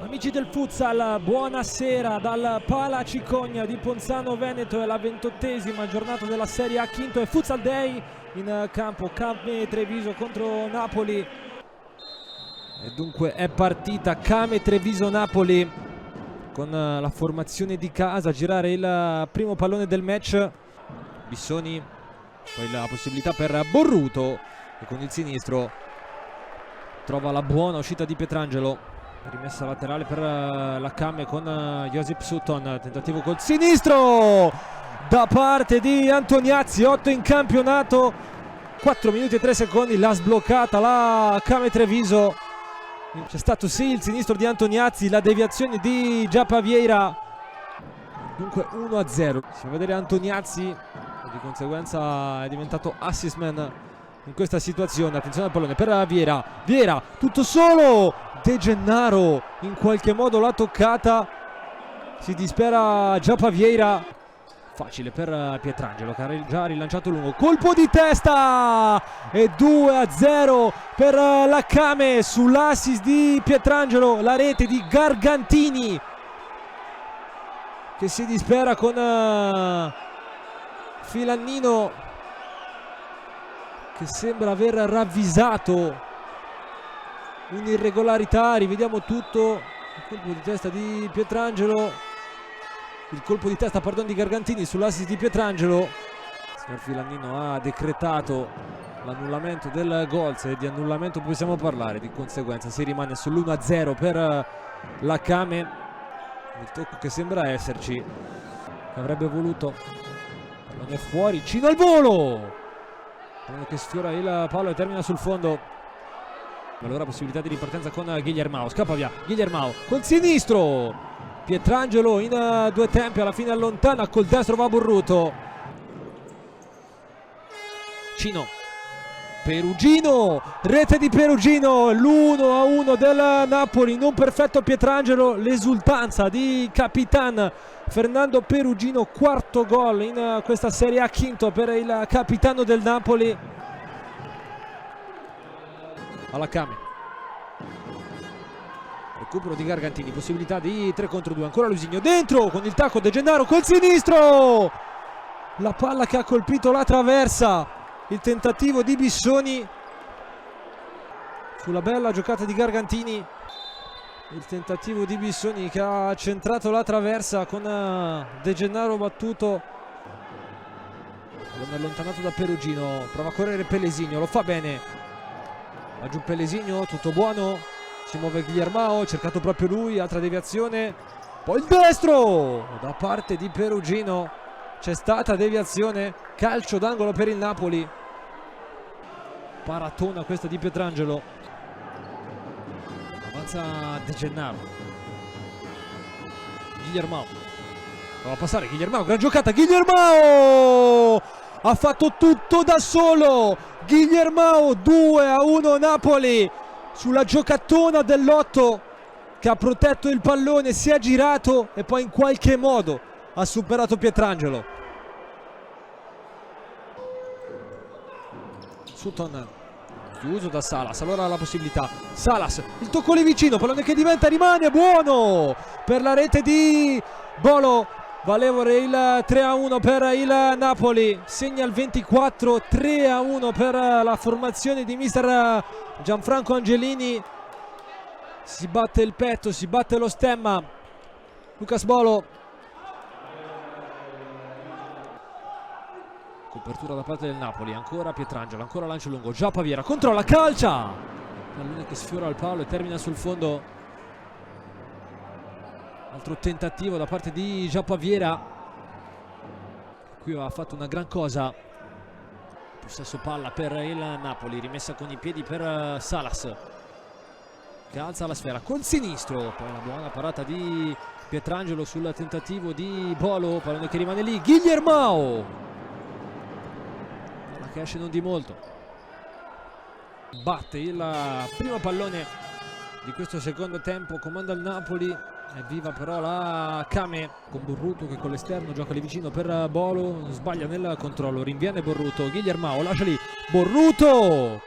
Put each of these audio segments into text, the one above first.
Amici del futsal, buonasera dal Pala Cicogna di Ponzano Veneto. È la 28esima giornata della Serie A, quinto e Futsal Day in campo Came Treviso contro Napoli. E dunque è partita Came Treviso Napoli con la formazione di casa a girare il primo pallone del match. Bissoni, poi la possibilità per Borruto e con il sinistro trova la buona uscita di Pietrangelo. Rimessa laterale per la Came con Josip Sutton, tentativo col sinistro da parte di Antoniazzi, 8 in campionato, 4 minuti e 3 secondi, l'ha sbloccata la Came Treviso. C'è stato sì il sinistro di Antoniazzi, la deviazione di Giappa Vieira, dunque 1-0. Si va a vedere Antoniazzi e di conseguenza è diventato assist man in questa situazione. Attenzione al pallone per Vieira, Vieira tutto solo, De Gennaro in qualche modo l'ha toccata, si dispera Giappa Vieira, facile per Pietrangelo che ha già rilanciato lungo, colpo di testa e 2-0 per la Came sull'assist di Pietrangelo, la rete di Gargantini che si dispera con Filannino che sembra aver ravvisato un'irregolarità. Rivediamo tutto. Il colpo di testa di Pietrangelo, il colpo di testa di Gargantini sull'assist di Pietrangelo. Il signor Filannino ha decretato l'annullamento del gol, se di annullamento possiamo parlare. Di conseguenza si rimane sull'1-0 per la Came. Il tocco che sembra esserci, che avrebbe voluto, non è fuori, Cino al volo che sfiora il palo e termina sul fondo. Allora possibilità di ripartenza con Guillermao, scappa via Guillermao col sinistro, Pietrangelo in due tempi, alla fine allontana, col destro va Borruto, Cino, Perugino, rete di Perugino, l'1-1 del Napoli, non perfetto Pietrangelo, l'esultanza di Capitan Fernando Perugino, quarto gol in questa Serie A, quinto per il capitano del Napoli. Alla Came, recupero di Gargantini, possibilità di 3 contro 2, ancora Lusigno dentro con il tacco De Gennaro col sinistro, la palla che ha colpito la traversa, il tentativo di Bissoni sulla bella giocata di Gargantini, il tentativo di Bissoni che ha centrato la traversa con De Gennaro battuto, non allontanato da Perugino, prova a correre Pelesigno, lo fa bene, va giù Pelesigno, tutto buono, si muove Guillermao, cercato proprio lui, altra deviazione, poi il destro da parte di Perugino, c'è stata deviazione, calcio d'angolo per il Napoli, paratona questa di Pietrangelo, avanza De Gennaro, Guillermao, prova a passare Guillermao, gran giocata, Guillermao ha fatto tutto da solo, Guillermao, 2-1 Napoli sulla giocattona dell'8 che ha protetto il pallone, si è girato e poi in qualche modo ha superato Pietrangelo. Sutton chiuso da Salas, allora la possibilità, Salas, il tocco lì vicino, pallone che diventa, rimane buono per la rete di Bolo, valevole il 3-1 per il Napoli, segna il 24, 3-1 per la formazione di mister Gianfranco Angelini, si batte il petto, si batte lo stemma Lucas Bolo, copertura da parte del Napoli, ancora Pietrangelo, ancora lancio lungo, Giappa Vieira, controlla, calcia, pallone che sfiora il palo e termina sul fondo. Altro tentativo da parte di Giappa Vieira, qui ha fatto una gran cosa, possesso palla per il Napoli, rimessa con i piedi per Salas che alza la sfera col sinistro, poi una buona parata di Pietrangelo sul tentativo di Bolo, pallone che rimane lì, Guillermao, palla che esce non di molto, batte il primo pallone di questo secondo tempo, comanda il Napoli. È viva però la Came con Borruto che con l'esterno gioca lì vicino per Bolo, sbaglia nel controllo, rinviene Borruto, Guillermao lascia lì, Borruto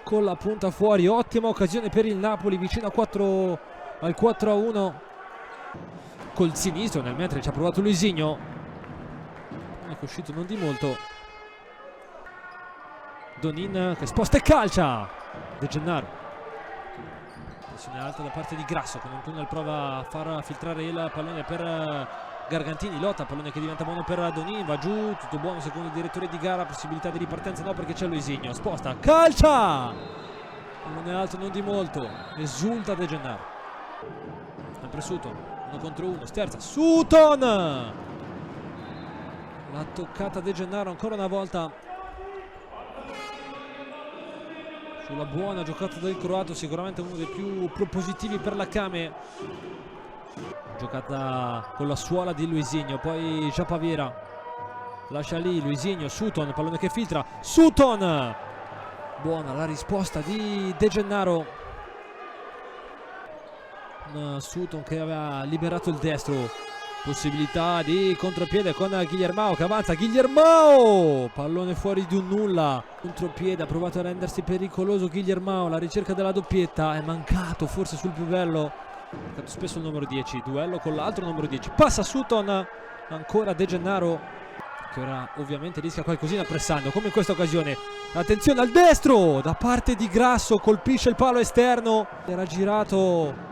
con la punta fuori, ottima occasione per il Napoli, vicino a 4 al 4-1 col sinistro, nel mentre ci ha provato Luisinho, è uscito non di molto. Donin che sposta e calcia. De Gennaro, pressione alta da parte di Grasso, con un tunnel prova a far filtrare il pallone per Gargantini, lotta, pallone che diventa buono per Donin, va giù, tutto buono secondo il direttore di gara, possibilità di ripartenza no perché c'è Luisinho, sposta, calcia, pallone alto non di molto, esulta De Gennaro, sempre Sutton, 1 contro 1, sterza, Sutton, l'ha toccata De Gennaro ancora una volta, sulla buona giocata del croato, sicuramente uno dei più propositivi per la Kame. Giocata con la suola di Luisinho, poi Giapaviera lascia lì Luisinho, Sutton, pallone che filtra, Sutton, buona la risposta di De Gennaro. Sutton che aveva liberato il destro, possibilità di contropiede con Guillermao che avanza, Guillermao, pallone fuori di un nulla, contropiede, ha provato a rendersi pericoloso Guillermao, la ricerca della doppietta, è mancato forse sul più bello, mancato spesso il numero 10, duello con l'altro numero 10, passa Sutton, ancora De Gennaro che ora ovviamente rischia qualcosina pressando come in questa occasione, attenzione al destro da parte di Grasso, colpisce il palo esterno, era girato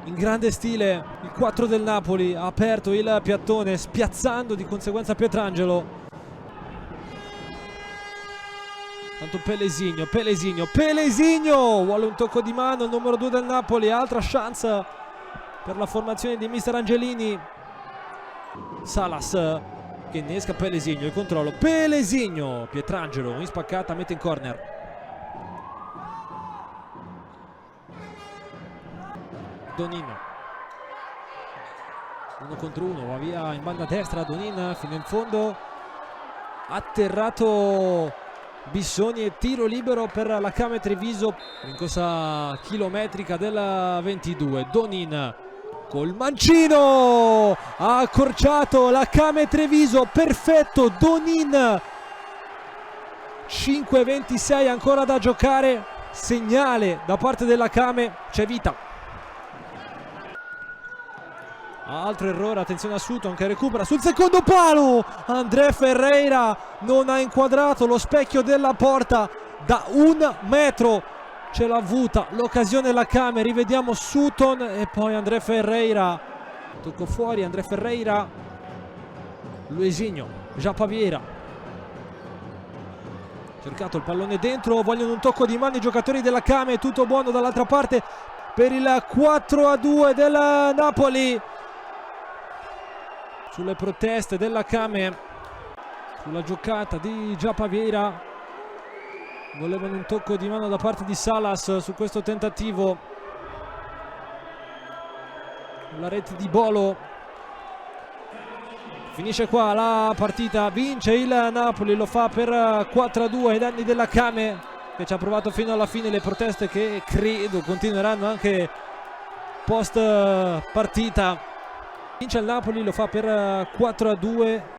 in grande stile il 4 del Napoli, ha aperto il piattone spiazzando di conseguenza Pietrangelo. Tanto Pelesigno vuole un tocco di mano il numero 2 del Napoli, altra chance per la formazione di mister Angelini. Salas che innesca Pelesigno, il controllo, Pelesigno, Pietrangelo in spaccata, mette in corner. Donin 1 contro 1, va via in banda destra Donin fino in fondo, atterrato Bissoni e tiro libero per la Kame Treviso, rincorsa chilometrica del 22. Donin col mancino ha accorciato la Kame Treviso, perfetto Donin, 5:26 ancora da giocare, segnale da parte della Kame, c'è vita. Altro errore, attenzione a Sutton che recupera sul secondo palo, André Ferreira non ha inquadrato lo specchio della porta da 1 metro, ce l'ha avuta l'occasione la Kame, rivediamo Sutton e poi André Ferreira, tocco fuori André Ferreira, Luisinho, Giapaviera, cercato il pallone dentro, vogliono un tocco di mano i giocatori della Kame, tutto buono dall'altra parte per il 4-2 del Napoli. Sulle proteste della Kame, sulla giocata di Giapaviera, volevano un tocco di mano da parte di Salas su questo tentativo, la rete di Bolo, finisce qua la partita, vince il Napoli, lo fa per 4-2 ai danni della Kame che ci ha provato fino alla fine, le proteste che credo continueranno anche post partita. Vince il Napoli, lo fa per 4-2